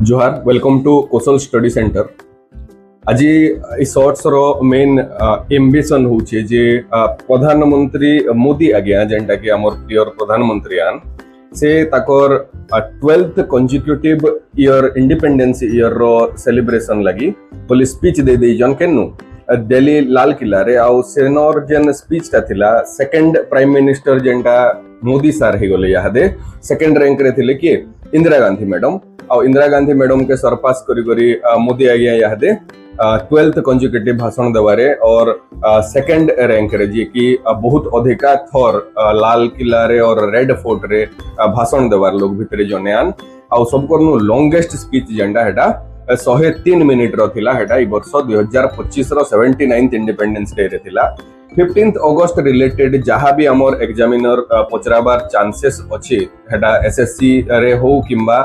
जोहार welcome to Kaushal study centre. आज shorts रो मेन एम्बिशन होचे जे प्रधानमंत्री मोदी आज्ञा जेंटा कि हमर प्रिय प्रधानमंत्री आन से ताकर 12th consecutive year independence year रो सेलिब्रेशन लगी बोली स्पीच दे दे जन केनु दिल्ली लाल किला रे आउ सेनर जेन स्पीच ता थिला सेकंड प्राइम मिनिस्टर जेंटा मोदी सर हे गले यादे सेकंड रैंक रे थिले कि इंदिरा गांधी मैडम और इंदिरा गांधी मैडम के सरपास करी मोदी आज्ञा यादे 12th कंसेक्यूटिव भाषण देवारे और सेकंड रैंक रे जी की बहुत अधिका थर लाल किला रे और रेड फोर्ट रे भाषण देवार लोग भितरे जने आन आ सबको लॉन्गेस्ट स्पीच जेंडा हेटा 103 मिनिट रो थिला हेटा ई वर्ष 2025 रो 79th इंडिपेंडेंस डे रे थिला। 15th अगस्त रिलेटेड जहाँ भी हमर एग्जामिनर पचराबार चांसेस अछि हेटा एसएससी रे हो किंबा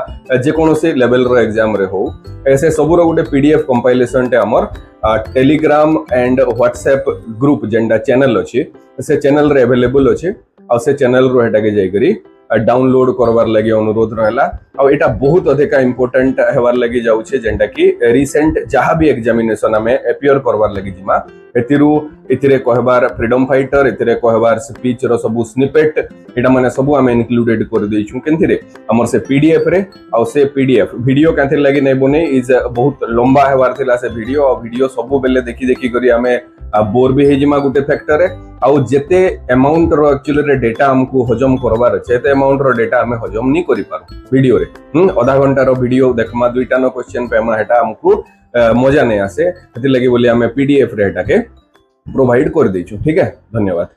जे कोनोसे लेवल रो एग्जाम रे हो ऐसे सबुर गोटे पीडीएफ कंपाइलेशन टे हमर टेलीग्राम एंड व्हाट्सएप ग्रुप जेंडा चैनल अछि से चैनल रे अवेलेबल अछि आ से चैनल रो हेटा के जाय करी डाउनलोड करवार लगी अनुरोध रहला और एटा बहुत अधिका इंपोर्टेंट हेवार लगी जाउछे जेंटा कि रिसेंट जहाँ भी एग्जामिनेशन में अपियर करवार लगी जिमा एतिरे कहबार फ्रीडम फाइटर एतिरे कहबार स्पीच रो सब स्निपेट एटा माने सब आमे इंक्लूडेड कर देइछु केनथिरे हमर से पीडीएफ रे और से पीडीएफ वीडियो कांथि लगी नै बने इज बहुत लंबा हेवार थिला से वीडियो और वीडियो सब बेले देखि करी आमे बोर भी हे जिमा गुटे फैक्टर है आउ जेते अमाउंट रो एक्चुअली रे डेटा हमको हजम करबार छै ते अमाउंट रो डेटा हमें हजम नहीं करि पारू वीडियो रे आधा घंटा रो वीडियो देखमा दुईटा नो क्वेश्चन पे हम हेटा हमको मजा नहीं आसे हति लगी बोली हमें पीडीएफ रे हेटा के प्रोवाइड कर देछु। ठीक है, धन्यवाद।